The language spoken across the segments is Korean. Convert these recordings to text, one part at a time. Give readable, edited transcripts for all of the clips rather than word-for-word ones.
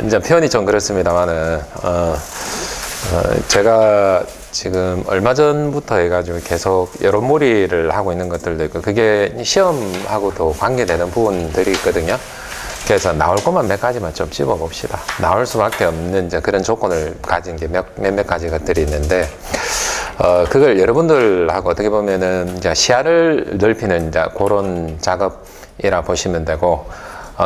이제 표현이 좀 그렇습니다만은, 제가 지금 얼마 전부터 해가지고 계속 여론몰이를 하고 있는 것들도 있고, 그게 시험하고도 관계되는 부분들이 있거든요. 그래서 나올 것만 몇 가지만 좀 찝어봅시다. 나올 수밖에 없는 이제 그런 조건을 가진 게 몇몇 가지 것들이 있는데, 그걸 여러분들하고 어떻게 보면은 이제 시야를 넓히는 이제 그런 작업이라 보시면 되고,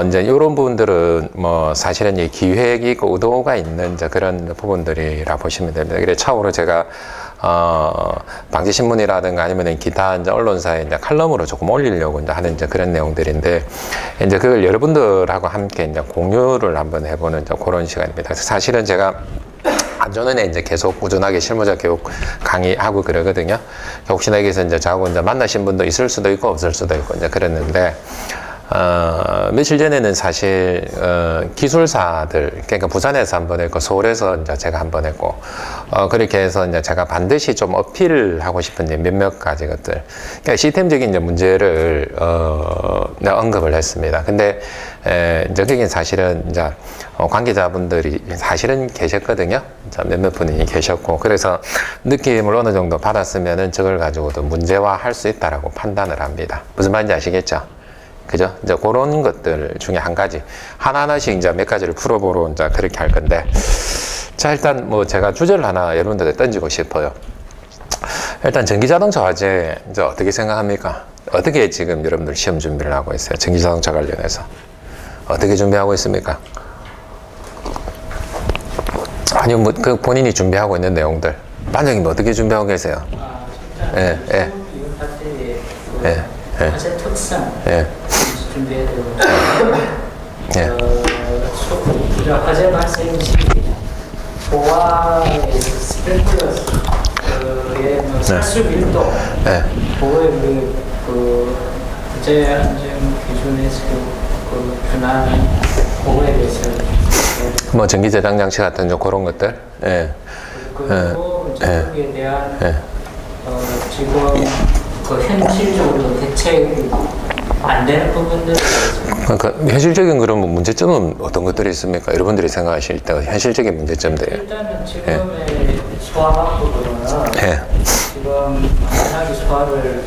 이제 이런 부분들은 뭐 사실은 이 기획이 있고 의도가 있는 이제 그런 부분들이라 보시면 됩니다. 그래서 차후로 제가 방지신문이라든가 아니면 기타 이제 언론사에 이제 칼럼으로 조금 올리려고 이제 하는 이제 그런 내용들인데, 이제 그걸 여러분들하고 함께 이제 공유를 한번 해보는 이제 그런 시간입니다. 그래서 사실은 제가 안전원에 이제 계속 꾸준하게 실무자 교육 강의하고 그러거든요. 혹시나 여기서 이제 저하고 이제 만나신 분도 있을 수도 있고 없을 수도 있고 이제 그랬는데, 며칠 전에는 사실, 기술사들, 그러니까 부산에서 한 번 했고, 서울에서 이제 제가 한 번 했고, 그렇게 해서 이제 제가 반드시 좀 어필을 하고 싶은 이제 몇몇 가지 것들. 그러니까 시스템적인 이제 문제를, 내가 언급을 했습니다. 근데, 이제 그게 사실은 이제, 관계자분들이 사실은 계셨거든요. 몇몇 분이 계셨고, 그래서 느낌을 어느 정도 받았으면은 저걸 가지고도 문제화 할 수 있다라고 판단을 합니다. 무슨 말인지 아시겠죠? 그죠? 이제 그런 것들 중에 한 가지. 하나하나씩 이제 몇 가지를 풀어보러 이제 그렇게 할 건데. 자, 일단 뭐 제가 주제를 하나 여러분들에 던지고 싶어요. 일단 전기자동차 화재, 이제 어떻게 생각합니까? 어떻게 지금 여러분들 시험 준비를 하고 있어요? 전기자동차 관련해서. 어떻게 준비하고 있습니까? 아니면 뭐, 그 본인이 준비하고 있는 내용들. 반장님 어떻게 준비하고 계세요? 예, 예. 예. 화재 특성 준비해야 되고, 화재 발생 시기, 보화의 스프링클러의 살수 밀도, 보호의 그 국제 안전 기준에서 그 준하는 보호에 대해서 뭐 전기저장 장치 같은 좀 그런 것들, 그리고 전기에 대한 지금 그 현실적으로 대책이 안 되는 부분들. 그러니까 현실적인 그런 문제점은 어떤 것들이 있습니까? 여러분들이 생각하실 때 현실적인 문제점들. 일단은 지금의 소화학부로는 지금 안전하게 소화를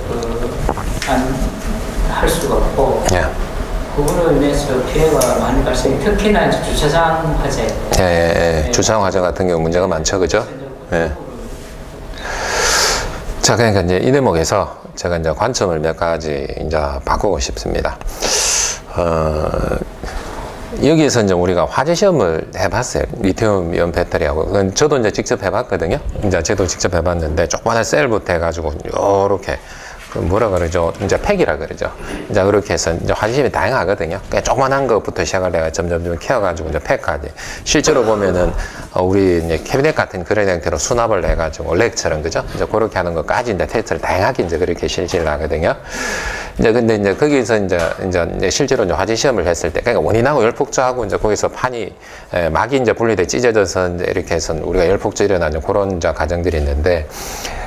할 수가 없고, 그거로 인해서 피해가 많이 발생. 특히나 이제 주차장 화재. 주차장 화재 같은 경우 문제가 많죠, 그죠? 자, 그러니까 이제 이 대목에서 제가 이제 관점을 몇 가지 이제 바꾸고 싶습니다. 여기에서 이제 우리가 화재 시험을 해봤어요. 리튬 이온 배터리하고. 그건 저도 이제 직접 해봤거든요. 이제 저도 직접 해봤는데, 조그만한 셀부터 해가지고, 요렇게. 그 뭐라 그러죠? 이제 팩이라 그러죠. 이제 그렇게 해서 이제 화재시험이 다양하거든요. 그냥 조그만한 것부터 시작을 해가 점점 키워가지고 이제 팩까지. 실제로 보면은, 우리 이제 캐비넷 같은 그런 형태로 수납을 해가지고 렉처럼, 그죠? 이제 그렇게 하는 것까지 이제 테스트를 다양하게 이제 그렇게 실시를 하거든요. 이제 근데 이제 거기서 이제 실제로 이제 화재 시험을 했을 때, 그러니까 원인하고 열폭주하고 이제 거기서 판이, 막이 이제 분리돼 찢어져서 이제 이렇게 해서 우리가 열폭주 일어나는 그런 이제 과정들이 있는데,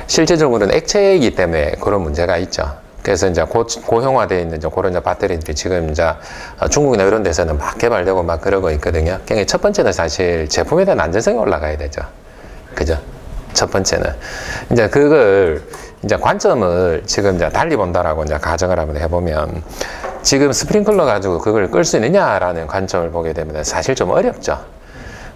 실제적으로는 액체이기 때문에 그런 문제가 있죠. 그래서 이제 고형화되어 있는 이제 그런 이제 배터리들이 지금 이제 중국이나 이런 데서는 막 개발되고 막 그러고 있거든요. 그러니까 첫 번째는 사실 제품에 대한 안전성이 올라가야 되죠. 그죠? 첫 번째는. 이제 그걸 이제 관점을 지금 이제 달리 본다라고 이제 가정을 한번 해보면, 지금 스프링클러 가지고 그걸 끌 수 있느냐라는 관점을 보게 되면 사실 좀 어렵죠.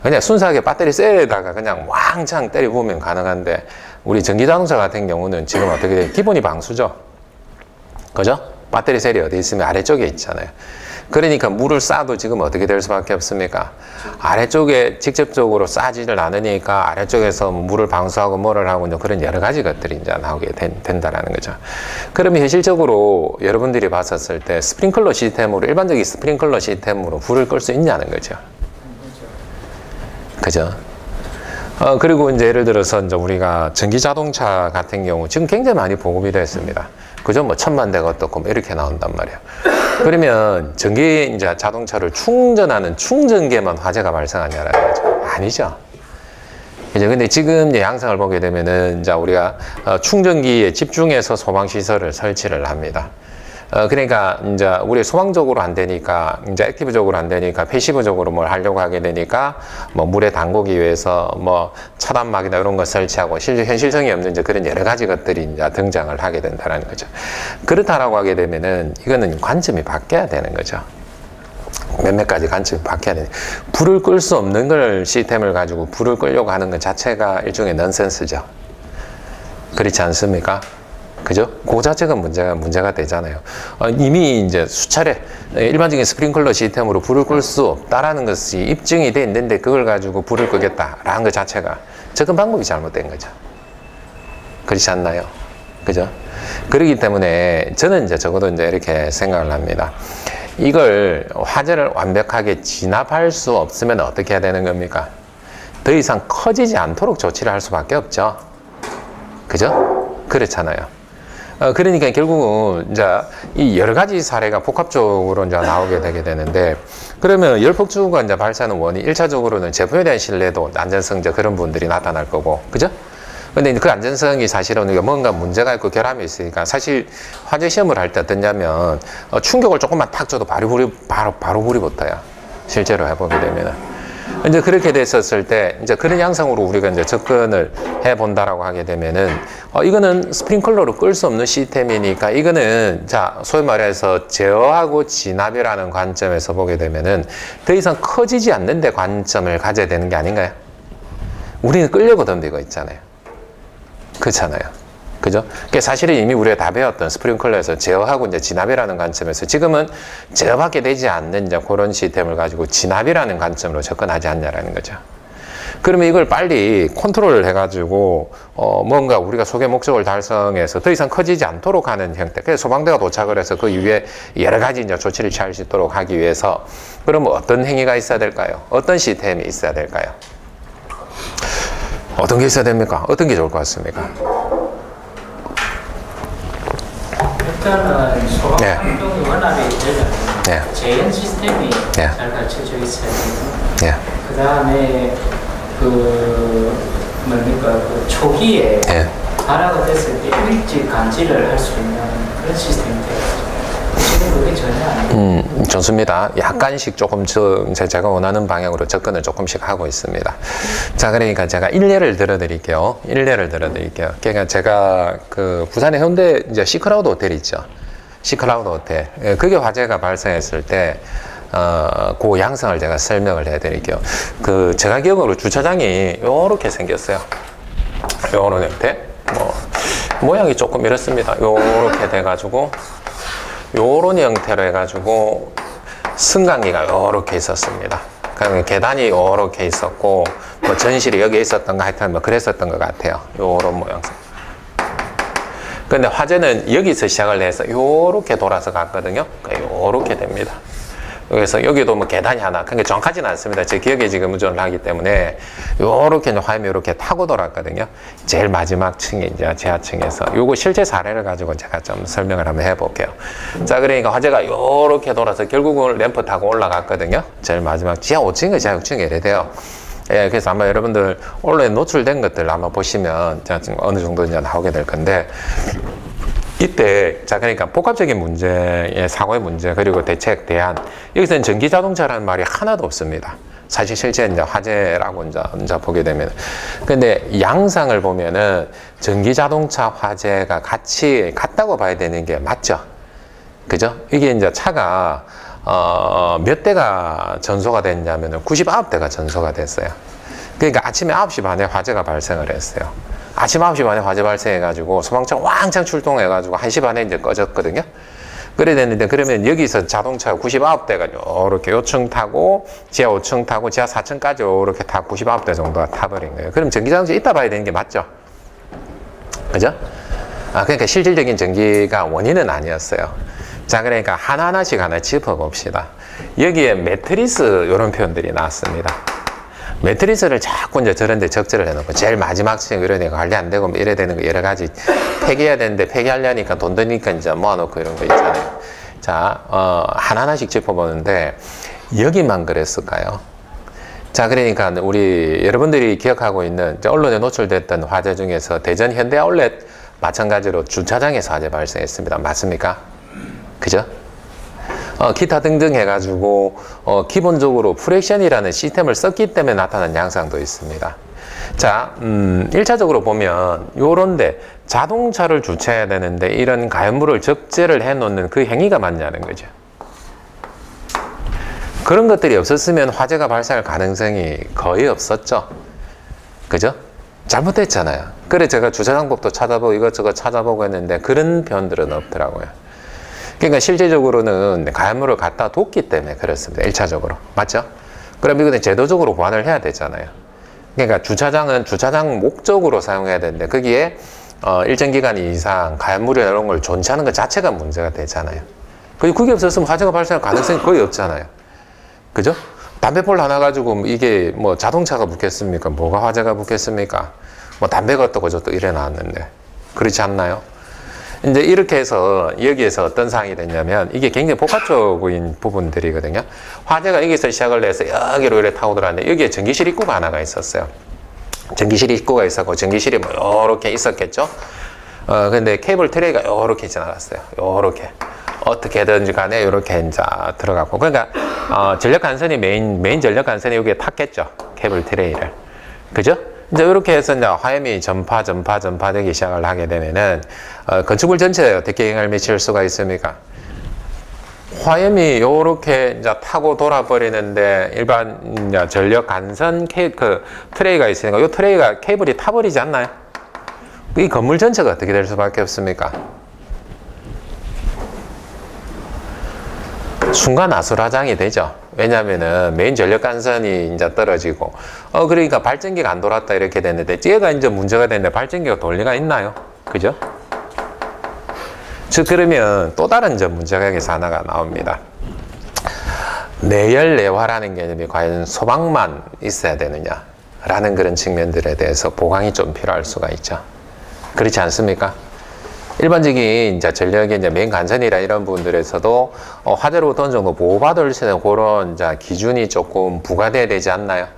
그냥 순수하게 배터리 셀에다가 그냥 왕창 때려 부으면 가능한데, 우리 전기자동차 같은 경우는 지금 어떻게 돼요? 기본이 방수죠. 그죠? 배터리 셀이 어디 있으면 아래쪽에 있잖아요. 그러니까 물을 쏴도 지금 어떻게 될 수밖에 없습니까? 아래쪽에 직접적으로 쏴지를 않으니까 아래쪽에서 물을 방수하고 뭐를 하고 그런 여러 가지 것들이 이제 나오게 된다라는 거죠. 그러면 현실적으로 여러분들이 봤었을 때 스프링클러 시스템으로, 일반적인 스프링클러 시스템으로 불을 끌 수 있냐는 거죠. 그죠? 그리고 이제 예를 들어서 이제 우리가 전기 자동차 같은 경우 지금 굉장히 많이 보급이 됐습니다. 그죠? 뭐 1000만 대가 어떻고 뭐 이렇게 나온단 말이에요. 그러면 전기 이제 자동차를 충전하는 충전기에만 화재가 발생하냐라는 거죠. 아니죠. 이제 근데 지금 이제 양상을 보게 되면은 이제 우리가 충전기에 집중해서 소방시설을 설치를 합니다. 그러니까 이제 우리 소방적으로 안 되니까 이제 액티브적으로 안 되니까 패시브적으로 뭘 하려고 하게 되니까 뭐 물에 담그기 위해서 뭐 차단막이나 이런 거 설치하고 현실성이 없는 이제 그런 여러 가지 것들이 이제 등장을 하게 된다는 거죠. 그렇다라고 하게 되면은 이거는 관점이 바뀌어야 되는 거죠. 몇몇 가지 관점이 바뀌어야 되는. 불을 끌 수 없는 걸 시스템을 가지고 불을 끌려고 하는 것 자체가 일종의 넌센스죠. 그렇지 않습니까? 그죠? 그 자체가 문제가 되잖아요. 이미 이제 수차례 일반적인 스프링클러 시스템으로 불을 끌 수 없다라는 것이 입증이 돼 있는데 그걸 가지고 불을 끄겠다라는 것 자체가 접근 방법이 잘못된 거죠. 그렇지 않나요? 그죠? 그렇기 때문에 저는 이제 적어도 이제 이렇게 생각을 합니다. 이걸 화재를 완벽하게 진압할 수 없으면 어떻게 해야 되는 겁니까? 더 이상 커지지 않도록 조치를 할 수밖에 없죠. 그죠? 그렇잖아요. 그러니까 결국은 이제 이 여러 가지 사례가 복합적으로 이제 나오게 되게 되는데, 그러면 열폭주가 이제 발생하는 원인, 1차적으로는 제품에 대한 신뢰도, 안전성, 이제 그런 부분들이 나타날 거고, 그죠? 근데 그 안전성이 사실은 뭔가 문제가 있고 결함이 있으니까, 사실 화재 시험을 할 때 어떠냐면, 충격을 조금만 탁 줘도 바로 불이 붙어요. 실제로 해보게 되면은. 이제 그렇게 됐었을 때, 이제 그런 양상으로 우리가 이제 접근을 해 본다라고 하게 되면은, 이거는 스프링클러로 끌 수 없는 시스템이니까, 이거는, 자, 소위 말해서 제어하고 진압이라는 관점에서 보게 되면은, 더 이상 커지지 않는 데 관점을 가져야 되는 게 아닌가요? 우리는 끌려고 덤비고 있잖아요. 그렇잖아요. 그죠? 그러니까 사실은 이미 우리가 다 배웠던 스프링클러에서 제어하고 이제 진압이라는 관점에서 지금은 제어밖에 되지 않는 이제 그런 시스템을 가지고 진압이라는 관점으로 접근하지 않냐라는 거죠. 그러면 이걸 빨리 컨트롤을 해가지고, 뭔가 우리가 소개 목적을 달성해서 더 이상 커지지 않도록 하는 형태. 그래서 소방대가 도착을 해서 그 이후에 여러 가지 이제 조치를 취할 수 있도록 하기 위해서, 그러면 어떤 행위가 있어야 될까요? 어떤 시스템이 있어야 될까요? 어떤 게 있어야 됩니까? 어떤 게 좋을 것 같습니까? 일단은 소방 활동이 원활히 되려면 네. 재현 시스템이 네. 잘 갖춰져 있어야 되고, 예. 그 다음에 그 초기에 예. 발화가 됐을 때 일찍 감지를 할 수 있는 그런 시스템이 되어야죠. 지금 그게 전혀 아니에요. 좋습니다. 약간씩 조금 제가 원하는 방향으로 접근을 조금씩 하고 있습니다. 자, 그러니까 제가 일례를 들어드릴게요. 그러니까 제가 그 부산의 현대 이제 시크라우드 호텔 있죠. 시크라우드 호텔. 그게 화재가 발생했을 때, 그 양상을 제가 설명을 해드릴게요. 그 제가 기억으로 주차장이 요렇게 생겼어요. 요런 형태. 모양이 조금 이렇습니다. 요렇게 돼가지고, 요런 형태로 해가지고 승강기가 요렇게 있었습니다. 그러니까 계단이 요렇게 있었고, 뭐 전실이 여기에 있었던가 하여튼 뭐 그랬었던 것 같아요. 요런 모양. 근데 화재는 여기서 시작을 해서 요렇게 돌아서 갔거든요. 그러니까 요렇게 됩니다. 그래서 여기도 뭐 계단이 하나, 그러니까 정확하지는 않습니다. 제 기억에 지금 의존을 하기 때문에 요렇게 화염이 이렇게 타고 돌았거든요. 제일 마지막 층에 이제 지하층에서 요거 실제 사례를 가지고 제가 좀 설명을 한번 해볼게요. 자, 그러니까 화재가 요렇게 돌아서 결국은 램프 타고 올라갔거든요. 제일 마지막 지하 5층인가 지하 6층에 이래 돼요. 예, 그래서 아마 여러분들 언론에 노출된 것들 아마 보시면 제가 지금 어느 정도 이제 나오게 될 건데, 이때, 자, 그러니까 복합적인 문제의 사고의 문제, 그리고 대책, 대안. 여기서는 전기자동차라는 말이 하나도 없습니다. 사실 실제 이제 화재라고 이제 보게 되면. 근데 양상을 보면은 전기자동차 화재가 같다고 봐야 되는 게 맞죠? 그죠? 이게 이제 차가, 몇 대가 전소가 됐냐면은 99대가 전소가 됐어요. 그러니까 아침에 9시 반에 화재가 발생을 했어요. 아침 9시 반에 화재 발생해가지고 소방차 왕창 출동해가지고 1시 반에 이제 꺼졌거든요. 그래야 되는데, 그러면 여기서 자동차 99대가 요렇게 요층 타고, 지하 5층 타고, 지하 4층까지 요렇게 다 99대 정도가 타버린 거예요. 그럼 전기자동차 이따 봐야 되는 게 맞죠? 그죠? 그러니까 실질적인 전기가 원인은 아니었어요. 자, 그러니까 하나하나씩 짚어봅시다. 여기에 매트리스 요런 표현들이 나왔습니다. 매트리스를 자꾸 이제 저런 데 적재를 해놓고 제일 마지막 층 이런 데 관리 안 되고 이래야 되는 거 여러 가지 폐기해야 되는데 폐기하려니까 돈 드니까 이제 모아놓고 이런 거 있잖아요. 자, 하나하나씩 짚어보는데 여기만 그랬을까요? 자, 그러니까 우리 여러분들이 기억하고 있는 언론에 노출됐던 화재 중에서 대전 현대 아울렛 마찬가지로 주차장에서 화재 발생했습니다. 맞습니까? 그죠? 기타 등등 해가지고 기본적으로 프랙션이라는 시스템을 썼기 때문에 나타난 양상도 있습니다. 자, 1차적으로 보면 요런데 자동차를 주차해야 되는데 이런 가연물을 적재를 해놓는 그 행위가 맞냐는 거죠. 그런 것들이 없었으면 화재가 발생할 가능성이 거의 없었죠. 그죠? 잘못됐잖아요. 그래 제가 주차장법도 찾아보고 이것저것 찾아보고 했는데 그런 표현들은 없더라고요. 그러니까 실제적으로는 가연물을 갖다 뒀기 때문에 그렇습니다. 1차적으로. 맞죠? 그럼 이거는 제도적으로 보완을 해야 되잖아요. 그러니까 주차장은 주차장 목적으로 사용해야 되는데 거기에 일정 기간 이상 가연물이나 이런 걸 존치하는 것 자체가 문제가 되잖아요. 그게 없었으면 화재가 발생할 가능성이 거의 없잖아요. 그죠? 담배볼 하나 가지고 이게 뭐 자동차가 붙겠습니까? 뭐가 화재가 붙겠습니까? 뭐 담배가 또 그저 또 이래 나왔는데. 그렇지 않나요? 이제 이렇게 해서 여기에서 어떤 상황이 됐냐면 이게 굉장히 복합적인 부분들이거든요. 화재가 여기서 시작을 해서 여기로 이렇게 타고 들어왔는데 여기에 전기실 입구가 하나가 있었어요. 전기실 입구가 있었고 전기실이 뭐 요렇게 있었겠죠. 근데 케이블 트레이가 요렇게 지나갔어요. 요렇게. 어떻게든지 간에 요렇게 이제 들어갔고. 그러니까 전력 간선이 메인 전력 간선이 여기에 탔겠죠. 케이블 트레이를. 그죠? 이제 이렇게 해서 이제 화염이 전파되기 시작을 하게 되면은 건축물 전체에 어떻게 영향을 미칠 수가 있습니까? 화염이 요렇게 이제 타고 돌아버리는데 일반 이제 전력 간선 그 트레이가 있으니까 요 트레이가 케이블이 타버리지 않나요? 이 건물 전체가 어떻게 될 수밖에 없습니까? 순간 아수라장이 되죠. 왜냐면은 메인 전력 간선이 이제 떨어지고, 그러니까 발전기가 안 돌았다 이렇게 됐는데, 얘가 이제 문제가 됐는데 발전기가 돌 리가 있나요? 그죠? 즉, 그러면 또 다른 이제 문제가 여기서 하나가 나옵니다. 내열 내화라는 개념이 과연 소방만 있어야 되느냐라는 그런 측면들에 대해서 보강이 좀 필요할 수가 있죠. 그렇지 않습니까? 일반적인 이제 전력의 이제 메인 간선이나 이런 부분들에서도 화재로부터 어느 정도 보호받을 수 있는 그런 이제 기준이 조금 부과돼야 되지 않나요?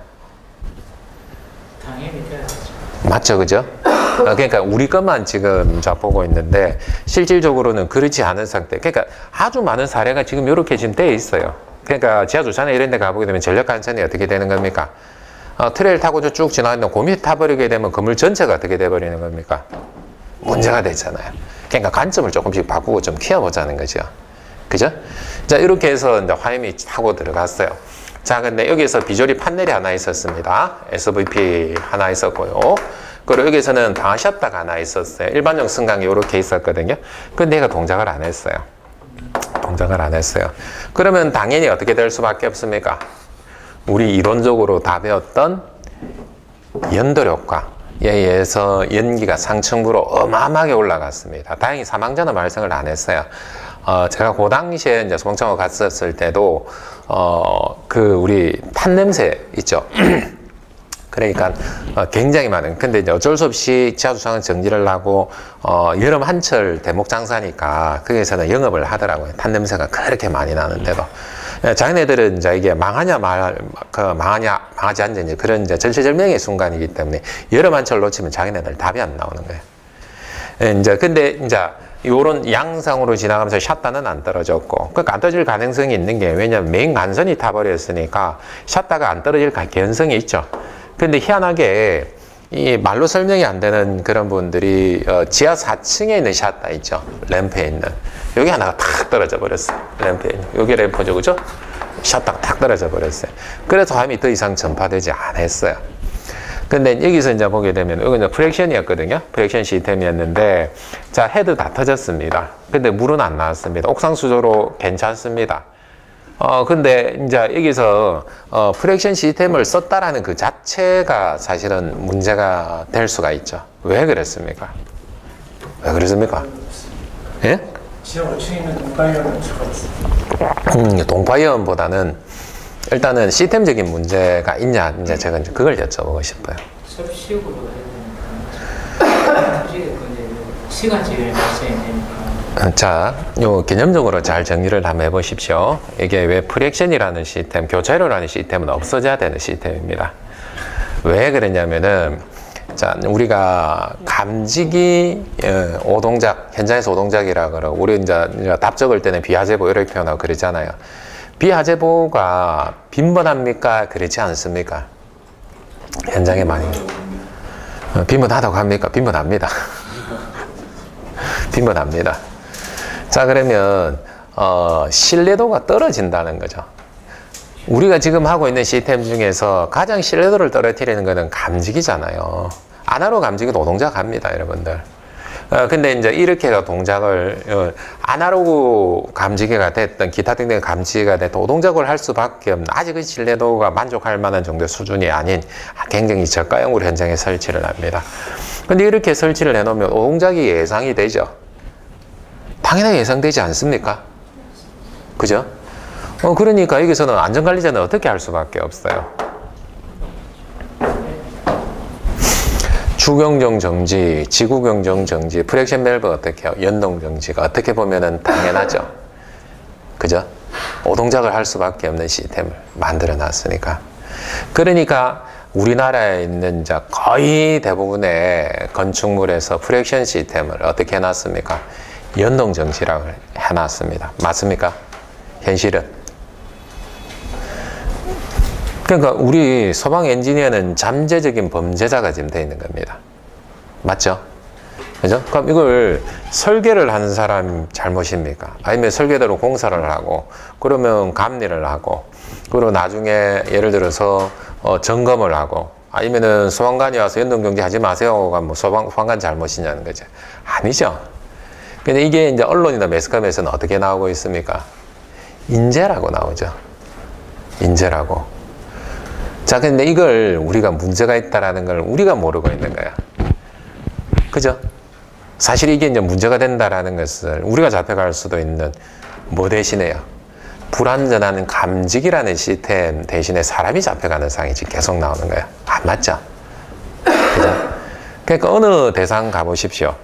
당연히 돼야죠. 맞죠, 그죠? 그러니까 우리 것만 지금 이제 보고 있는데 실질적으로는 그렇지 않은 상태. 그러니까 아주 많은 사례가 지금 이렇게 지금 돼 있어요. 그러니까 지하 주차나 이런 데 가보게 되면 전력 간선이 어떻게 되는 겁니까? 트레일 타고 쭉 지나갔는데 그 밑에 타버리게 되면 건물 전체가 어떻게 돼버리는 겁니까? 문제가 되잖아요. 그러니까 관점을 조금씩 바꾸고 좀 키워보자는 거죠. 그죠? 자, 이렇게 해서 이제 화염이 타고 들어갔어요. 자, 근데 여기서 비조리 판넬이 하나 있었습니다. SVP 하나 있었고요. 그리고 여기서는 방화 셔터가 하나 있었어요. 일반용 승강이 이렇게 있었거든요. 근데 얘가 동작을 안 했어요. 동작을 안 했어요. 그러면 당연히 어떻게 될 수밖에 없습니까? 우리 이론적으로 다 배웠던 연돌 효과. 에 의해서 연기가 상층부로 어마어마하게 올라갔습니다. 다행히 사망자는 발생을 안 했어요. 제가 그 당시에 이제 소방청을 갔었을 때도, 우리 탄 냄새 있죠? 그러니까, 굉장히 많은. 근데 이제 어쩔 수 없이 지하주차장 정지를 하고, 여름 한철 대목 장사니까, 거기에서는 영업을 하더라고요. 탄 냄새가 그렇게 많이 나는데도. 자기네들은 이제 이게 망하지 않는지 그런 이제 절체절명의 순간이기 때문에 여름 한철 놓치면 자기네들 답이 안 나오는 거예요. 이제 근데 이제 요런 양상으로 지나가면서 샷다는 안 떨어졌고, 그러니까 안 떨어질 가능성이 있는 게 왜냐면 메인 간선이 타버렸으니까 샷다가 안 떨어질 가능성이 있죠. 근데 희한하게 이 말로 설명이 안 되는 그런 분들이 지하 4층에 있는 샷다 있죠. 램프에 있는. 여기 하나가 탁 떨어져 버렸어요. 램프에 있는. 여기 램프죠. 그죠? 샷다가 탁 떨어져 버렸어요. 그래서 화염이 더 이상 전파되지 않았어요. 근데 여기서 이제 보게 되면 여기는 프랙션이었거든요. 프랙션 시스템이었는데 자, 헤드 다 터졌습니다. 근데 물은 안 나왔습니다. 옥상 수조로 괜찮습니다. 근데 이제 여기서 프랙션 시스템을 썼다라는 그 자체가 사실은 문제가 될 수가 있죠. 왜 그랬습니까? 왜 그랬습니까? 예? 지하 5층에 있는 동파이어는 들어갔어요. 동파이어보다는 일단은 시스템적인 문제가 있냐, 이제 제가 이제 그걸 여쭤보고 싶어요. 섭식으로 해야 되니까 시간적인 발생이 되니까. 자, 요 개념적으로 잘 정리를 한번 해보십시오. 이게 왜 프랙션이라는 시스템, 교차로라는 시스템은 없어져야 되는 시스템입니다. 왜 그랬냐면은 자, 우리가 감지기 오동작, 현장에서 오동작이라 그러고, 우리 이제 답 적을 때는 비하제보 이렇게 표현하고 그러잖아요. 비하제보가 빈번합니까? 그렇지 않습니까? 현장에 많이. 빈번하다고 합니까? 빈번합니다. 빈번합니다. 자, 그러면, 신뢰도가 떨어진다는 거죠. 우리가 지금 하고 있는 시스템 중에서 가장 신뢰도를 떨어뜨리는 것은 감지기잖아요. 아날로그 감지기도 오동작 합니다, 여러분들. 근데 이제 이렇게 동작을, 아날로그 감지기가 됐든 기타 등등 감지기가 됐든 오동작을 할 수밖에 없는, 아직은 신뢰도가 만족할 만한 정도의 수준이 아닌 굉장히 저가형으로 현장에 설치를 합니다. 근데 이렇게 설치를 해놓으면 오동작이 예상이 되죠. 당연히 예상되지 않습니까? 그죠? 그러니까 여기서는 안전관리자는 어떻게 할 수밖에 없어요. 주경정 정지, 지구경정 정지, 프랙션 밸브 어떻게 해요? 연동 정지가 어떻게 보면은 당연하죠. 그죠? 오동작을 할 수밖에 없는 시스템을 만들어 놨으니까. 그러니까 우리나라에 있는 이제 거의 대부분의 건축물에서 프랙션 시스템을 어떻게 해놨습니까? 연동 정지라고 해놨습니다. 맞습니까? 현실은. 그러니까 우리 소방 엔지니어는 잠재적인 범죄자가 지금 되어 있는 겁니다. 맞죠? 그죠? 그럼 이걸 설계를 하는 사람 잘못입니까? 아니면 설계대로 공사를 하고, 그러면 감리를 하고, 그리고 나중에 예를 들어서 점검을 하고, 아니면은 소방관이 와서 연동정지 하지 마세요가 뭐 소방관 잘못이냐는 거죠. 아니죠. 근데 이게 이제 언론이나 매스컴에서는 어떻게 나오고 있습니까? 인재라고 나오죠. 인재라고. 자, 근데 이걸 우리가 문제가 있다라는 걸 우리가 모르고 있는 거야. 그죠? 사실 이게 이제 문제가 된다라는 것을 우리가 잡혀갈 수도 있는 뭐 대신에요? 불완전한 감지기라는 시스템 대신에 사람이 잡혀가는 상황이 지금 계속 나오는 거야. 안 맞죠? 그죠? 그러니까 어느 대상 가보십시오.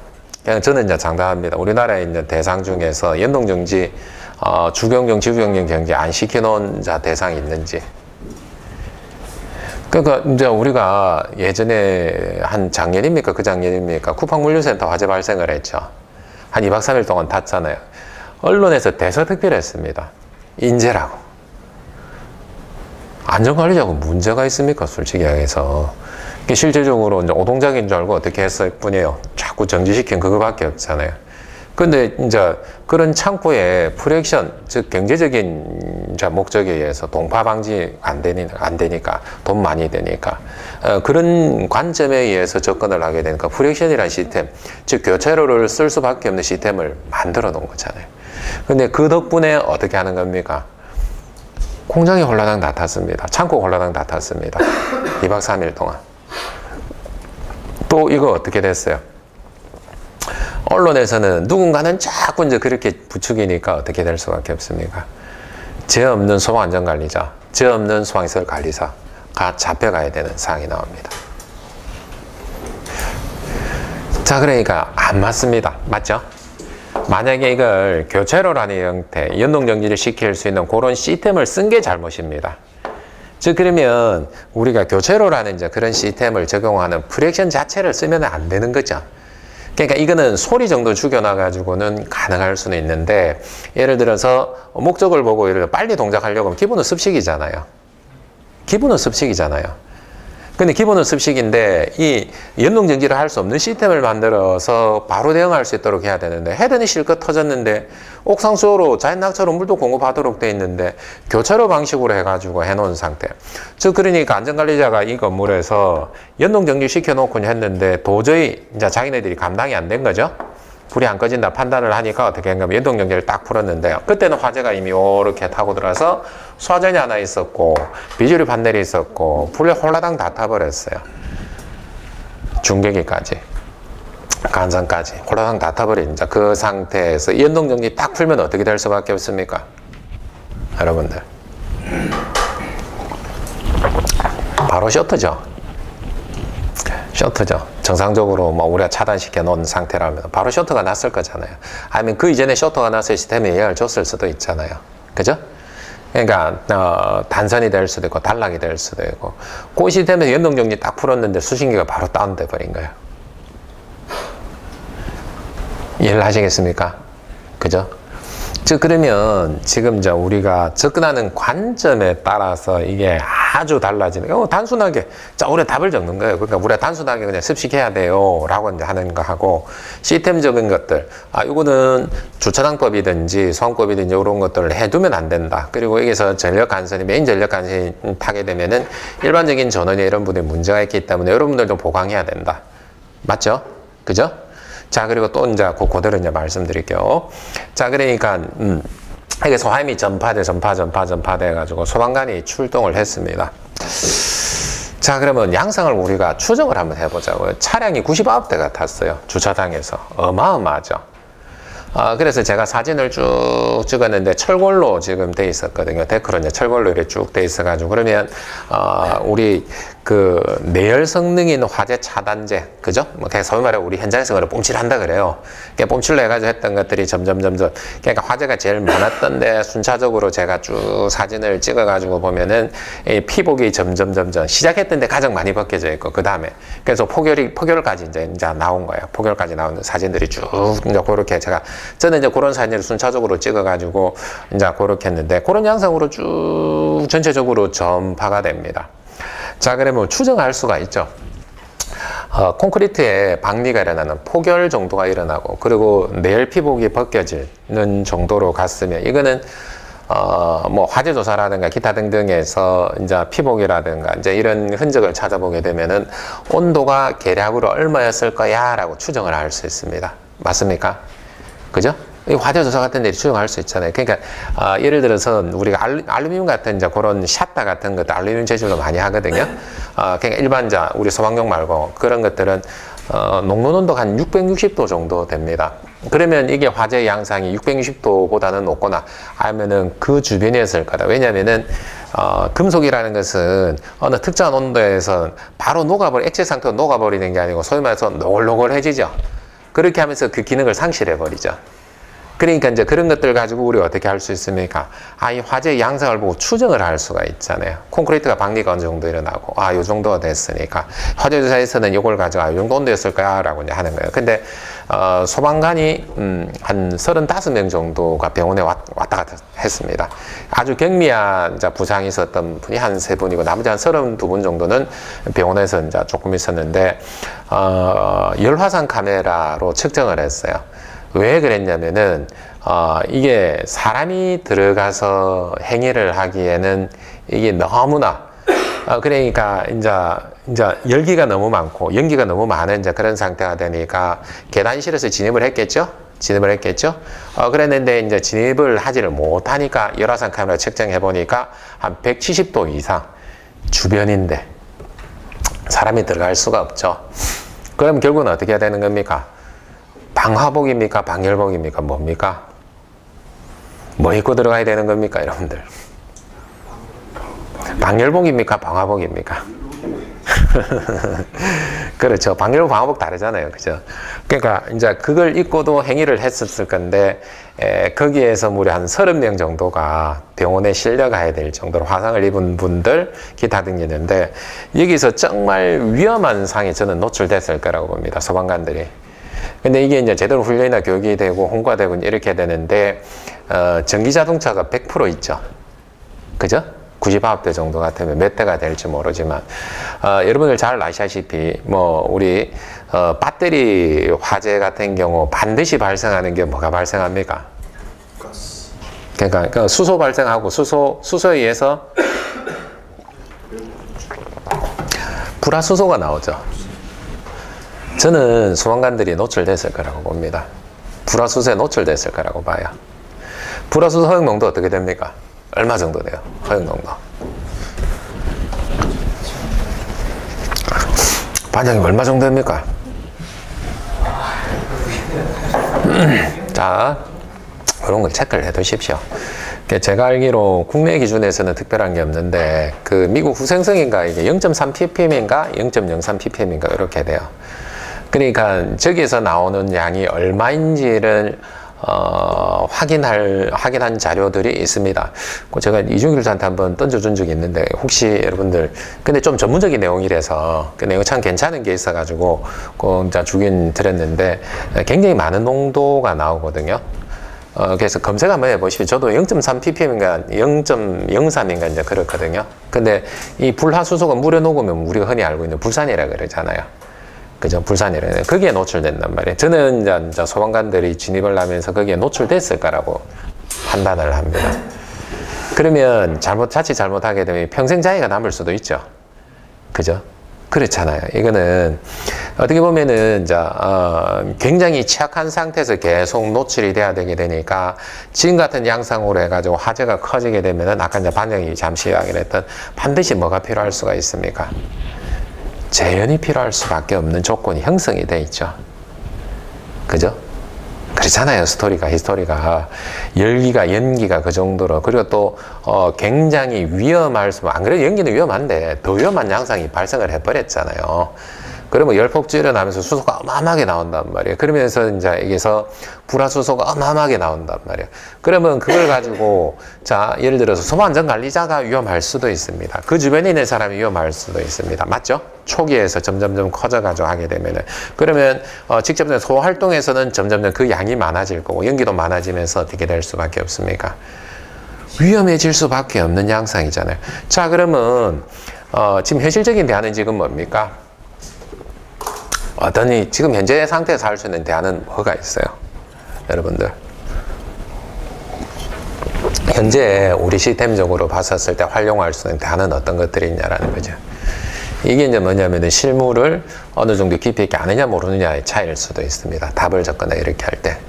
그냥 저는 이제 장담합니다. 우리나라에 있는 대상 중에서 연동정지, 주경정, 지구경정 정지 안 시켜놓은 자 대상이 있는지. 그러니까 이제 우리가 예전에 한 작년입니까? 그 작년입니까? 쿠팡물류센터 화재 발생을 했죠. 한 2박 3일 동안 탔잖아요. 언론에서 대서특필을 했습니다. 인재라고. 안전관리자고 문제가 있습니까? 솔직히 얘기해서. 실질적으로 이제 오동작인 줄 알고 어떻게 했을 뿐이에요. 자꾸 정지시킨 그거밖에 없잖아요. 근데 이제 그런 창고에 프랙션, 즉 경제적인 목적에 의해서 동파 방지 안 되니까 돈 많이 되니까 그런 관점에 의해서 접근을 하게 되니까 프랙션이라는 시스템, 즉 교체로를 쓸 수밖에 없는 시스템을 만들어 놓은 거잖아요. 근데 그 덕분에 어떻게 하는 겁니까? 공장이 홀라당 다 탔습니다. 창고가 홀라당 다 탔습니다. 2박 3일 동안. 또 이거 어떻게 됐어요? 언론에서는 누군가는 자꾸 이제 그렇게 부추기니까 어떻게 될 수밖에 없습니까? 죄 없는 소방안전관리자, 죄 없는 소방시설 관리사가 잡혀가야 되는 상황이 나옵니다. 자, 그러니까 안 맞습니다. 맞죠? 만약에 이걸 교체로라는 형태, 연동정지를 시킬 수 있는 그런 시스템을 쓴 게 잘못입니다. 즉, 그러면 우리가 교체로라는 이제 그런 시스템을 적용하는 프랙션 자체를 쓰면 안 되는 거죠. 그러니까 이거는 소리 정도 죽여놔가지고는 가능할 수는 있는데, 예를 들어서 목적을 보고 예를 들어 빨리 동작하려고 하면 기본은 습식이잖아요. 기본은 습식이잖아요. 근데 기본은 습식인데 이 연동정지를 할 수 없는 시스템을 만들어서 바로 대응할 수 있도록 해야 되는데, 헤드는 실컷 터졌는데 옥상 수요로 자연낙차로 물도 공급하도록 돼 있는데 교차로 방식으로 해가지고 해놓은 상태. 즉, 그러니까 안전관리자가 이 건물에서 연동정지 시켜놓고 했는데 도저히 이제 자기네들이 감당이 안 된 거죠. 불이 안 꺼진다 판단을 하니까 어떻게 했냐면 연동정지를 딱 풀었는데요. 그때는 화재가 이미 이렇게 타고 들어서 소화전이 하나 있었고 비주류 판넬이 있었고 불에 홀라당 다 타버렸어요. 중계기까지 간선까지 홀라당 다 타버린 이제 그 상태에서 연동정지 딱 풀면 어떻게 될 수밖에 없습니까? 여러분들 바로 셔터죠. 셔터죠. 정상적으로 뭐 우리가 차단시켜 놓은 상태라면 바로 셔터가 났을 거잖아요. 아니면 그 이전에 셔터가 났을 시스템에 영향을 줬을 수도 있잖아요. 그죠? 그러니까 단선이 될 수도 있고 단락이 될 수도 있고 그 시스템에서 연동정지 딱 풀었는데 수신기가 바로 다운돼 버린 거예요. 이해를 하시겠습니까? 그죠? 즉 그러면 지금 이제 우리가 접근하는 관점에 따라서 이게 아주 달라지는 단순하게 자 우리가 답을 적는 거예요. 그러니까 우리가 단순하게 그냥 습식해야 돼요 라고 이제 하는 거 하고 시스템적인 것들 이거는 주차장법이든지 소방법이든지 이런 것들을 해두면 안 된다. 그리고 여기서 전력 간선이 메인 전력 간선이 타게 되면은 일반적인 전원이 이런 부분에 문제가 있기 때문에 여러분들도 보강해야 된다. 맞죠? 그죠? 자, 그리고 또 이제 그대로 이제 말씀드릴게요. 자, 그러니까, 이게 소화임이 전파돼 가지고 소방관이 출동을 했습니다. 자, 그러면 양상을 우리가 추정을 한번 해보자고요. 차량이 99대가 탔어요. 주차장에서. 어마어마하죠. 그래서 제가 사진을 쭉 찍었는데 철골로 지금 돼 있었거든요. 데크로 이제 철골로 이렇게 쭉 돼 있어가지고 그러면 우리 그 내열 성능인 화재 차단제, 그죠? 뭐 소위 말해 우리 현장에서 그걸 뽐칠한다 그래요. 그러니까 뽐칠로 해가지고 했던 것들이 점점 그러니까 화재가 제일 많았던데 순차적으로 제가 쭉 사진을 찍어가지고 보면은 이 피복이 점점 시작했던 데 가장 많이 벗겨져 있고 그 다음에 그래서 포결까지 이제 나온 거예요. 포결까지 나오는 사진들이 쭉 이제 그렇게 저는 이제 그런 사진을 순차적으로 찍어가지고 이제 그렇게 했는데 그런 양상으로 쭉 전체적으로 전파가 됩니다. 자, 그러면 추정할 수가 있죠. 콘크리트에 박리가 일어나는 포결 정도가 일어나고 그리고 내열 피복이 벗겨지는 정도로 갔으면 이거는 뭐 화재 조사라든가 기타 등등에서 이제 피복이라든가 이제 이런 흔적을 찾아보게 되면은 온도가 계략으로 얼마였을 거야라고 추정을 할 수 있습니다. 맞습니까? 그죠? 이 화재 조사 같은 데 추정할 수 있잖아요. 그러니까 예를 들어서 우리가 알루미늄 같은 이제 그런 샷다 같은 것도 알루미늄 재질로 많이 하거든요. 그러니까 일반자 우리 소방용 말고 그런 것들은 녹는 온도가 한 660도 정도 됩니다. 그러면 이게 화재 양상이 660도보다는 높거나 아니면은 그 주변이었을 거다. 왜냐면은 금속이라는 것은 어느 특정한 온도에서 바로 액체 상태로 녹아버리는 게 아니고 소위 말해서 노글노글해지죠. 그렇게 하면서 그 기능을 상실해 버리죠. 그러니까 이제 그런 것들 가지고 우리 어떻게 할 수 있습니까? 이 화재 양상을 보고 추정을 할 수가 있잖아요. 콘크리트가 박리가 어느 정도 일어나고, 요 정도가 됐으니까. 화재 조사에서는 이걸 가지고, 이 정도 온도였을 거야, 라고 이제 하는 거예요. 근데, 소방관이, 한 35명 정도가 병원에 왔다 갔다 했습니다. 아주 경미한 부상이 있었던 분이 한 3분이고, 나머지 한 32분 정도는 병원에서 이제 조금 있었는데, 열화상 카메라로 측정을 했어요. 왜 그랬냐면은 이게 사람이 들어가서 행위를 하기에는 이게 너무나 그러니까 이제 열기가 너무 많고 연기가 너무 많은 이제 그런 상태가 되니까 계단실에서 진입을 했겠죠. 그랬는데 이제 진입을 하지를 못하니까 열화상 카메라 측정해 보니까 한 170도 이상 주변인데 사람이 들어갈 수가 없죠. 그럼 결국은 어떻게 해야 되는 겁니까? 방화복입니까? 방열복입니까? 뭡니까? 뭐 입고 들어가야 되는 겁니까? 여러분들. 방열복입니까? 방화복입니까? 그렇죠. 방열복, 방화복 다르잖아요. 그죠? 그러니까 이제 그걸 입고도 행위를 했었을 건데, 거기에서 무려 한 30명 정도가 병원에 실려가야 될 정도로 화상을 입은 분들, 기타 등이는데, 여기서 정말 위험한 상에 저는 노출됐을 거라고 봅니다. 소방관들이. 근데 이게 이제 제대로 훈련이나 교육이 되고 홍보되고 이렇게 되는데 전기 자동차가 100% 있죠. 그죠? 99대 정도 같으면 몇 대가 될지 모르지만 여러분들 잘 아시다시피 뭐 우리 배터리 화재 같은 경우 반드시 발생하는 게 뭐가 발생합니까? 그러니까 그 수소 발생하고 수소에 의해서 불화수소가 나오죠. 저는 소방관들이 노출됐을 거라고 봅니다. 불화수소에 노출됐을 거라고 봐요. 불화수소 허용농도 어떻게 됩니까? 얼마 정도 돼요? 허용농도. 반장님 얼마 정도 됩니까? 자, 그런 걸 체크를 해 두십시오. 제가 알기로 국내 기준에서는 특별한 게 없는데 그 미국 후생성인가 이게 0.3 ppm인가 0.03 ppm인가 이렇게 돼요. 그러니까 저기에서 나오는 양이 얼마인지를 확인한 자료들이 있습니다. 제가 이준길 씨한테 한번 던져준 적이 있는데, 혹시 여러분들, 근데 좀 전문적인 내용이라서, 그 내용 참 괜찮은 게 있어가지고, 이제 주긴 드렸는데, 굉장히 많은 농도가 나오거든요. 그래서 검색 한번 해보시면, 저도 0.3ppm인가 0.03인가 이제 그렇거든요. 근데 이 불화수소가 물에 녹으면 우리가 흔히 알고 있는 불산이라 그러잖아요. 그죠? 불산이라. 거기에 노출된단 말이에요. 저는 이제 소방관들이 진입을 하면서 거기에 노출됐을 거라고 판단을 합니다. 그러면 자칫 잘못하게 되면 평생 자해가 남을 수도 있죠. 그죠? 그렇잖아요. 이거는 어떻게 보면은 이제 굉장히 취약한 상태에서 계속 노출이 돼야 되게 되니까 지금 같은 양상으로 해가지고 화재가 커지게 되면은 아까 이제 반영이 잠시 이야기했던 반드시 뭐가 필요할 수가 있습니까? 재현이 필요할 수밖에 없는 조건이 형성이 돼 있죠. 그죠? 그렇잖아요. 히스토리가 열기가 연기가 그 정도로, 그리고 또 굉장히 위험할 수, 안 그래도 연기는 위험한데 더 위험한 양상이 발생을 해버렸잖아요. 그러면 열폭주 일어나면서 수소가 어마어마하게 나온단 말이에요. 그러면서 이제 여기서 불화수소가 어마어마하게 나온단 말이에요. 그러면 그걸 가지고, 자, 예를 들어서 소방안전관리자가 위험할 수도 있습니다. 그 주변에 있는 사람이 위험할 수도 있습니다. 맞죠? 초기에서 점점점 커져가지고 하게 되면은. 그러면, 직접 소활동에서는 점점점 그 양이 많아질 거고, 연기도 많아지면서 어떻게 될 수밖에 없습니까? 위험해질 수밖에 없는 양상이잖아요. 자, 그러면, 지금 현실적인 대안은 지금 뭡니까? 지금 현재 상태에서 할 수 있는 대안은 뭐가 있어요? 여러분들. 현재 우리 시스템적으로 봤었을 때 활용할 수 있는 대안은 어떤 것들이 있냐라는 거죠. 이게 이제 뭐냐면은 실물을 어느 정도 깊이 있게 아느냐 모르느냐의 차이일 수도 있습니다. 답을 적거나 이렇게 할 때.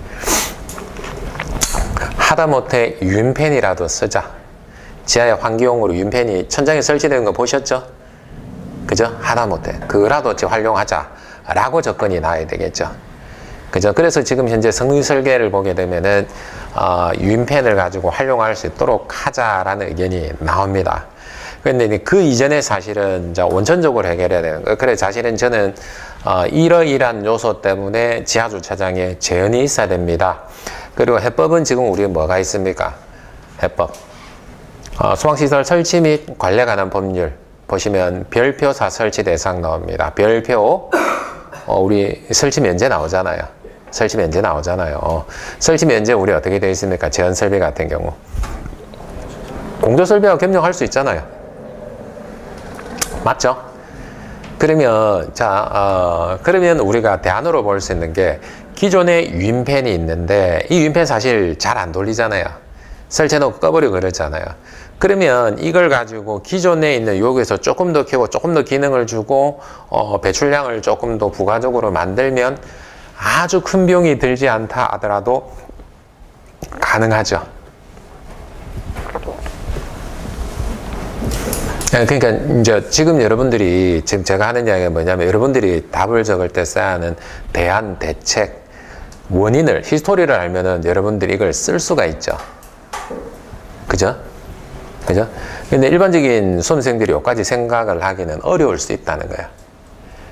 하다못해 윤펜이라도 쓰자. 지하에 환기용으로 윤펜이 천장에 설치되는 거 보셨죠? 그죠? 하다못해. 그거라도 활용하자. 라고 접근이 나와야 되겠죠. 그죠? 그래서 지금 현재 성능 설계를 보게 되면은, 유인펜을 가지고 활용할 수 있도록 하자라는 의견이 나옵니다. 근데 그 이전에 사실은 이제 원천적으로 해결해야 되는 거예요. 그래, 사실은 저는, 이러이러한 요소 때문에 지하주차장에 재현이 있어야 됩니다. 그리고 해법은 지금 우리 뭐가 있습니까? 해법. 소방시설 설치 및 관리에 관한 법률. 보시면 별표사 설치 대상 나옵니다. 별표. 우리 설치 면제 나오잖아요. 설치 면제 나오잖아요. 설치 면제 우리 어떻게 되어 있습니까? 제한 설비 같은 경우. 공조 설비하고 겸용할 수 있잖아요. 맞죠? 그러면, 그러면 우리가 대안으로 볼 수 있는 게 기존에 유인펜이 있는데 이 유인펜 사실 잘 안 돌리잖아요. 설치해놓고 꺼버리고 그러잖아요. 그러면 이걸 가지고 기존에 있는 여기에서 조금 더 키우고 조금 더 기능을 주고 배출량을 조금 더 부가적으로 만들면 아주 큰 비용이 들지 않다 하더라도 가능하죠. 그러니까 이제 지금 여러분들이 지금 제가 하는 이야기가 뭐냐면 여러분들이 답을 적을 때 써야 하는 대안, 대책, 원인을, 히스토리를 알면은 여러분들이 이걸 쓸 수가 있죠. 그죠? 그죠? 근데 일반적인 수험생들이 여기까지 생각을 하기는 어려울 수 있다는 거예요.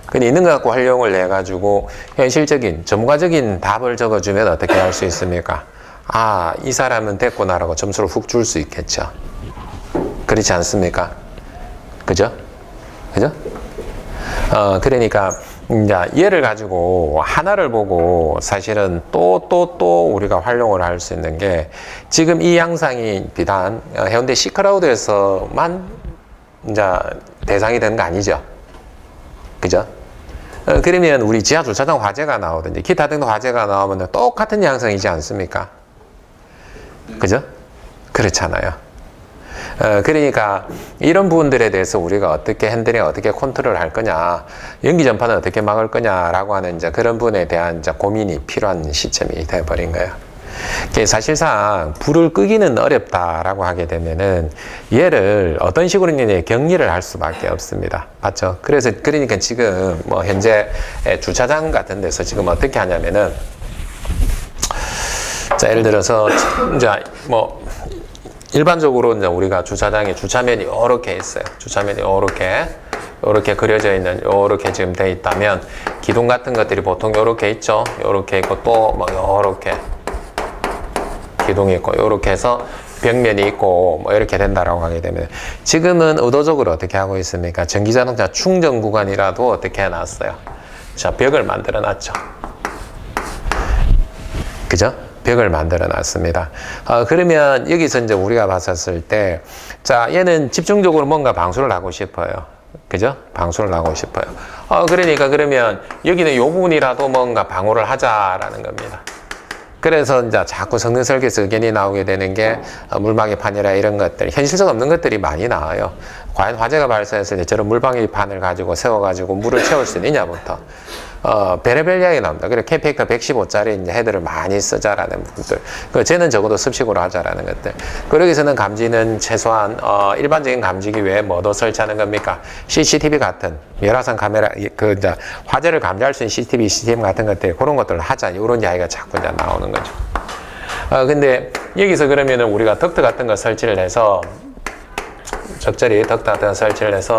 근데 있는 것 갖고 활용을 해가지고 현실적인, 전문가적인 답을 적어주면 어떻게 할 수 있습니까? 아, 이 사람은 됐구나라고 점수를 훅 줄 수 있겠죠. 그렇지 않습니까? 그죠? 그죠? 그러니까, 이제 얘를 가지고 하나를 보고 사실은 또 우리가 활용을 할 수 있는 게 지금 이 양상이 비단 해운대 시크라우드에서만 이제 대상이 되는 거 아니죠. 그죠? 그러면 우리 지하 주차장 화재가 나오든지 기타 등등 화재가 나오면 똑같은 양상이지 않습니까? 그죠? 그렇잖아요. 그러니까 이런 부분들에 대해서 우리가 어떻게 핸들링, 어떻게 컨트롤 할 거냐, 연기 전파는 어떻게 막을 거냐라고 하는 이제 그런 부분에 대한 이제 고민이 필요한 시점이 되어버린 거예요. 사실상 불을 끄기는 어렵다라고 하게 되면은 얘를 어떤 식으로는 격리를 할 수밖에 없습니다. 맞죠? 그러니까 지금 뭐 현재 주차장 같은 데서 지금 어떻게 하냐면은 자, 예를 들어서 이제 뭐 일반적으로 이제 우리가 주차장에 주차면이 이렇게 있어요. 주차면이 이렇게 그려져 있는, 이렇게 지금 돼 있다면 기둥 같은 것들이 보통 이렇게 있죠. 이렇게 있고 또 뭐 기둥이 있고 이렇게 해서 벽면이 있고 뭐 이렇게 된다라고 하게 되면 지금은 의도적으로 어떻게 하고 있습니까? 전기자동차 충전 구간이라도 어떻게 해놨어요? 자, 벽을 만들어 놨죠. 그죠? 벽을 만들어 놨습니다. 그러면 여기서 이제 우리가 봤었을 때, 자, 얘는 집중적으로 뭔가 방수를 하고 싶어요. 그죠? 방수를 하고 싶어요. 그러니까 그러면 여기는 요 부분이라도 뭔가 방어를 하자라는 겁니다. 그래서 이제 자꾸 성능 설계에서 의견이 나오게 되는 게 물방이 판이라 이런 것들, 현실성 없는 것들이 많이 나와요. 과연 화재가 발생했을 때 저런 물방이 판을 가지고 세워가지고 물을 채울 수 있느냐부터 별의별 이야기 나옵니다. 그래서 KPX 115짜리 이제 헤드를 많이 쓰자라는 부분들. 쟤는 적어도 습식으로 하자라는 것들. 그러기 위해서는 감지는 최소한 일반적인 감지기 외에 뭐도 설치하는 겁니까? CCTV 같은 열화상 카메라, 이제 화재를 감지할 수 있는 CCTV, CCTV 같은 것들, 그런 것들을 하자. 이런 이야기가 자꾸 이제 나오는 거죠. 근데 여기서 그러면은 우리가 덕트 같은 거 설치를 해서 적절히 덕트 같은 거 설치를 해서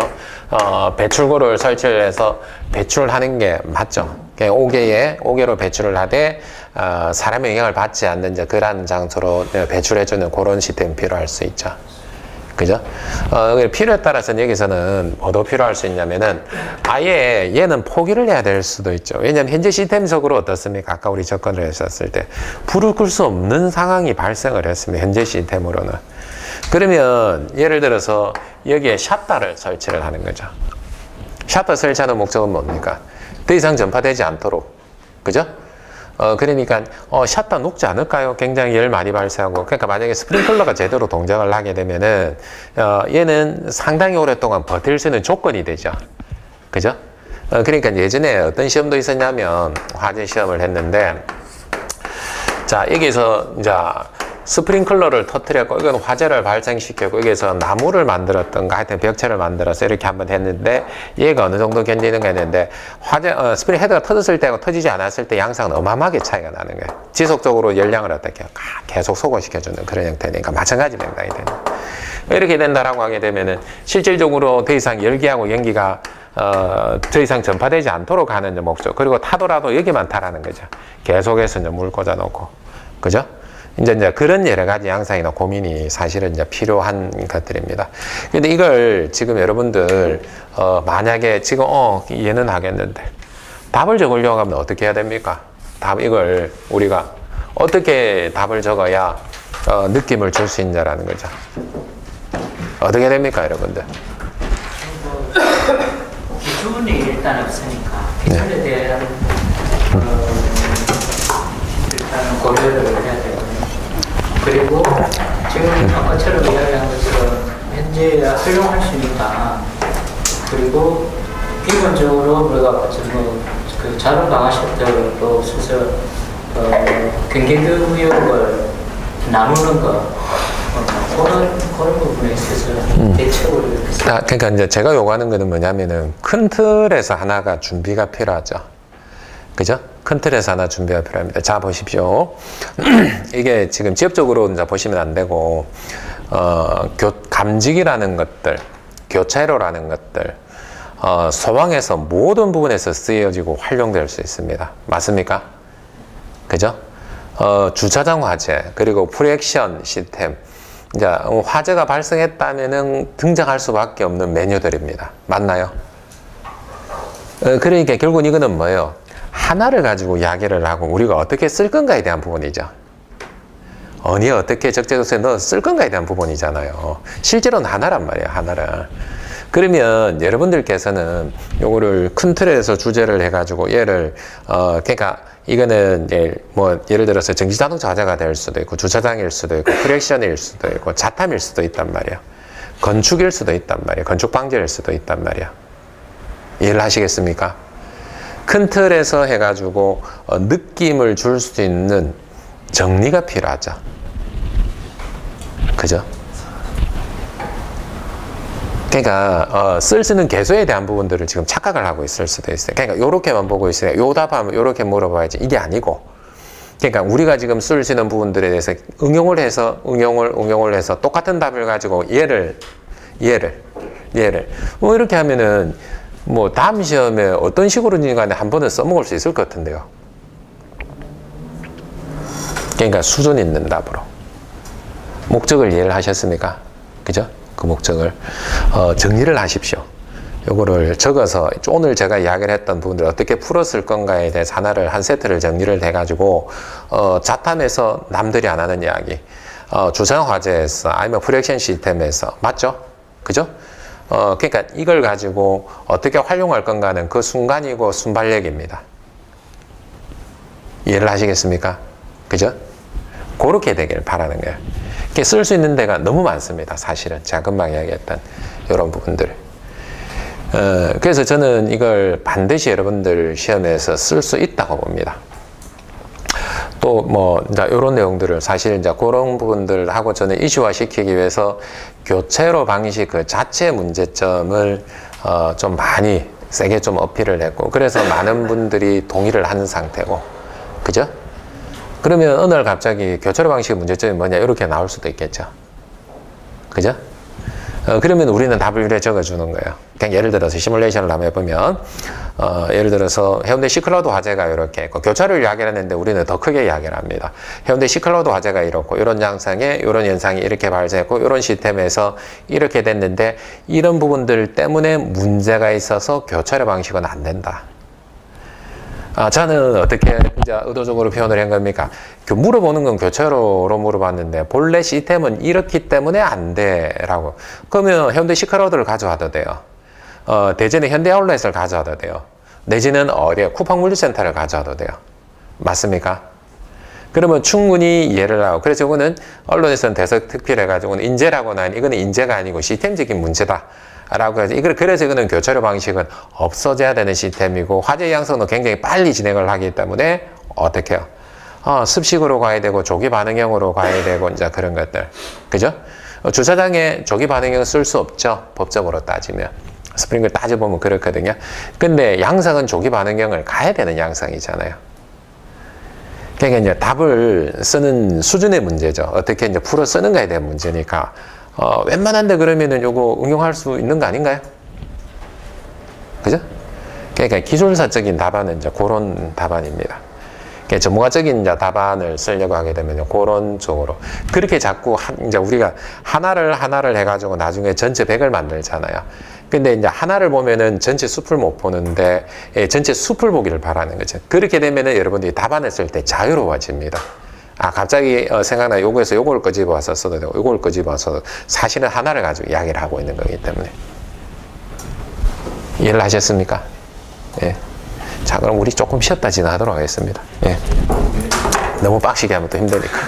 배출구를 설치를 해서 배출하는 게 맞죠. 5개로 배출을 하되 사람의 영향을 받지 않는 이제 그런 장소로 배출해주는 그런 시스템이 필요할 수 있죠. 그죠? 필요에 따라서는 여기서는 뭐도 필요할 수 있냐면은 아예 얘는 포기를 해야 될 수도 있죠. 왜냐하면 현재 시스템적으로 어떻습니까? 아까 우리 접근을 했었을 때 불을 끌 수 없는 상황이 발생을 했습니다. 현재 시스템으로는. 그러면 예를 들어서 여기에 샷다를 설치를 하는 거죠. 샷다 설치하는 목적은 뭡니까? 더 이상 전파되지 않도록. 그죠? 그러니까 샷다 녹지 않을까요? 굉장히 열 많이 발생하고. 그러니까 만약에 스프링클러가 제대로 동작을 하게 되면은 얘는 상당히 오랫동안 버틸 수 있는 조건이 되죠. 그죠? 그러니까 예전에 어떤 시험도 있었냐면 화재 시험을 했는데, 자, 여기서 이제 스프링클러를 터뜨렸고, 이건 화재를 발생시켰고, 여기서 나무를 만들었던가, 하여튼 벽체를 만들어서 이렇게 한번 했는데, 얘가 어느 정도 견디는가 했는데, 스프링 헤드가 터졌을 때하고 터지지 않았을 때 양상은 어마어마하게 차이가 나는 거예요. 지속적으로 열량을 어떻게 계속 소거시켜주는 그런 형태니까, 마찬가지 맥락이 되는. 이렇게 된다라고 하게 되면은, 실질적으로 더 이상 열기하고 연기가 더 이상 전파되지 않도록 하는 목적. 그리고 타더라도 여기만 타라는 거죠. 계속해서 이제 물 꽂아놓고. 그죠? 이제 그런 여러 가지 양상이나 고민이 사실은 이제 필요한 것들입니다. 근데 이걸 지금 여러분들, 만약에 지금, 이해는 하겠는데, 답을 적으려고 하면 어떻게 해야 됩니까? 이걸 우리가 어떻게 답을 적어야, 느낌을 줄 수 있냐라는 거죠. 어떻게 됩니까, 여러분들? 기준이 일단 없으니까, 기준에 대한, 일단 고려를 해야 되고, 그리고 지금 아까처럼 이야기한 것처럼 현재 활용할 수 있다. 그리고 기본적으로 우리가 아까처럼 그 자동 방화 셔터로 써서 경계도 구역을 나누는 거 그런 부분에 있어서 대책을 이렇게 그러니까 이제 제가 요구하는 거는 뭐냐면은 큰 틀에서 하나가 준비가 필요하죠. 그죠? 큰 틀에서 하나 준비가 필요합니다. 자, 보십시오. 이게 지금 지역적으로 이제 보시면 안 되고, 감직이라는 것들, 교차로라는 것들, 소방에서 모든 부분에서 쓰여지고 활용될 수 있습니다. 맞습니까? 그죠? 주차장 화재, 그리고 프리액션 시스템. 이제 화재가 발생했다면은 등장할 수밖에 없는 메뉴들입니다. 맞나요? 그러니까 결국은 이거는 뭐예요? 하나를 가지고 이야기를 하고 우리가 어떻게 쓸 건가에 대한 부분이죠. 어디에 어떻게 적재적소에 넣어 쓸 건가에 대한 부분이잖아요. 실제로는 하나란 말이에요, 하나를. 그러면 여러분들께서는 요거를 큰 틀에서 주제를 해가지고 얘를, 그러니까 이거는 예를 들어서 전기자동차 화재가 될 수도 있고, 주차장일 수도 있고, 프리액션일 수도 있고, 자탐일 수도 있단 말이에요. 건축일 수도 있단 말이에요. 건축 방지일 수도 있단 말이에요. 이해를 하시겠습니까? 큰 틀에서 해가지고 느낌을 줄 수 있는 정리가 필요하죠. 그죠? 그러니까 쓸 수 있는 개소에 대한 부분들을 지금 착각을 하고 있을 수도 있어요. 그러니까 요렇게만 보고 있어요. 요 답하면 요렇게 물어봐야지. 이게 아니고, 그러니까 우리가 지금 쓸 수 있는 부분들에 대해서 응용을 해서 똑같은 답을 가지고 얘를 뭐 이렇게 하면은 뭐 다음 시험에 어떤 식으로든 간에 한 번은 써먹을 수 있을 것 같은데요. 그러니까 수준 있는 답으로. 목적을 이해를 하셨습니까? 그죠? 그 목적을 정리를 하십시오. 요거를 적어서 오늘 제가 이야기를 했던 부분들 어떻게 풀었을 건가에 대해서 하나를 한 세트를 정리를 해가지고 자탐에서 남들이 안 하는 이야기, 주상 화재에서 아니면 프리액션 시스템에서 맞죠? 그죠? 그러니까 이걸 가지고 어떻게 활용할 건가는 그 순간이고 순발력입니다. 이해를 하시겠습니까? 그죠? 그렇게 되기를 바라는 거예요. 쓸 수 있는 데가 너무 많습니다. 사실은 제가 금방 이야기했던 이런 부분들. 그래서 저는 이걸 반드시 여러분들 시험에서 쓸 수 있다고 봅니다. 또 뭐 이제 이런 내용들을 사실 이제 그런 부분들하고 저는 이슈화 시키기 위해서 교체로 방식 그 자체 문제점을 좀 많이 세게 좀 어필을 했고, 그래서 많은 분들이 동의를 하는 상태고, 그죠? 그러면 어느 날 갑자기 교체로 방식 문제점이 뭐냐 이렇게 나올 수도 있겠죠. 그죠? 그러면 우리는 답을 이렇게 적어주는 거예요. 그냥 예를 들어서 시뮬레이션을 한번 해보면, 예를 들어서 해운대 C클라우드 화재가 이렇게 있고, 교차를 이야기를 했는데 우리는 더 크게 이야기를 합니다. 해운대 C클라우드 화재가 이렇고, 이런 양상에 이런 현상이 이렇게 발생했고, 이런 시스템에서 이렇게 됐는데, 이런 부분들 때문에 문제가 있어서 교차의 방식은 안 된다. 저는 어떻게 이제 의도적으로 표현을 한 겁니까? 물어보는 건 교체로로 물어봤는데 본래 시스템은 이렇기 때문에 안 돼라고. 그러면 현대 C클라우드를 가져와도 돼요. 대전에 현대 아울렛을 가져와도 돼요. 내지는 쿠팡 물류센터를 가져와도 돼요. 맞습니까? 그러면 충분히 이해를 하고, 그래서 이거는 언론에서는 대서특필 해가지고는 인재라고는 이거는 인재가 아니고 시스템적인 문제다. 라고 해서 그래서 이거는 교체로 방식은 없어져야 되는 시스템이고, 화재 양성은 굉장히 빨리 진행을 하기 때문에 어떻게 해요? 습식으로 가야 되고 조기 반응형으로 가야 되고 이제 그런 것들, 그죠? 주차장에 조기 반응형 쓸 수 없죠, 법적으로 따지면. 스프링클 따져보면 그렇거든요. 근데 양상은 조기 반응형을 가야 되는 양상이잖아요. 그러니까 이제 답을 쓰는 수준의 문제죠. 어떻게 이제 풀어 쓰는가에 대한 문제니까. 웬만한데 그러면은 요거 응용할 수 있는 거 아닌가요? 그죠? 그러니까 기술사적인 답안은 이제 그런 답안입니다. 그러니까 전문가적인 이제 답안을 쓰려고 하게 되면 그런 쪽으로. 그렇게 자꾸 이제 우리가 하나를 해가지고 나중에 전체 100을 만들잖아요. 근데 이제 하나를 보면은 전체 숲을 못 보는데, 전체 숲을 보기를 바라는 거죠. 그렇게 되면은 여러분들이 답안을 쓸 때 자유로워집니다. 갑자기 생각나 요거에서 요걸 끄집어와서 써도 되고 요걸 끄집어와서 사실은 하나를 가지고 이야기를 하고 있는 거기 때문에. 이해를 하셨습니까? 예. 자, 그럼 우리 조금 쉬었다 진행하도록 하겠습니다. 예. 너무 빡시게 하면 또 힘드니까.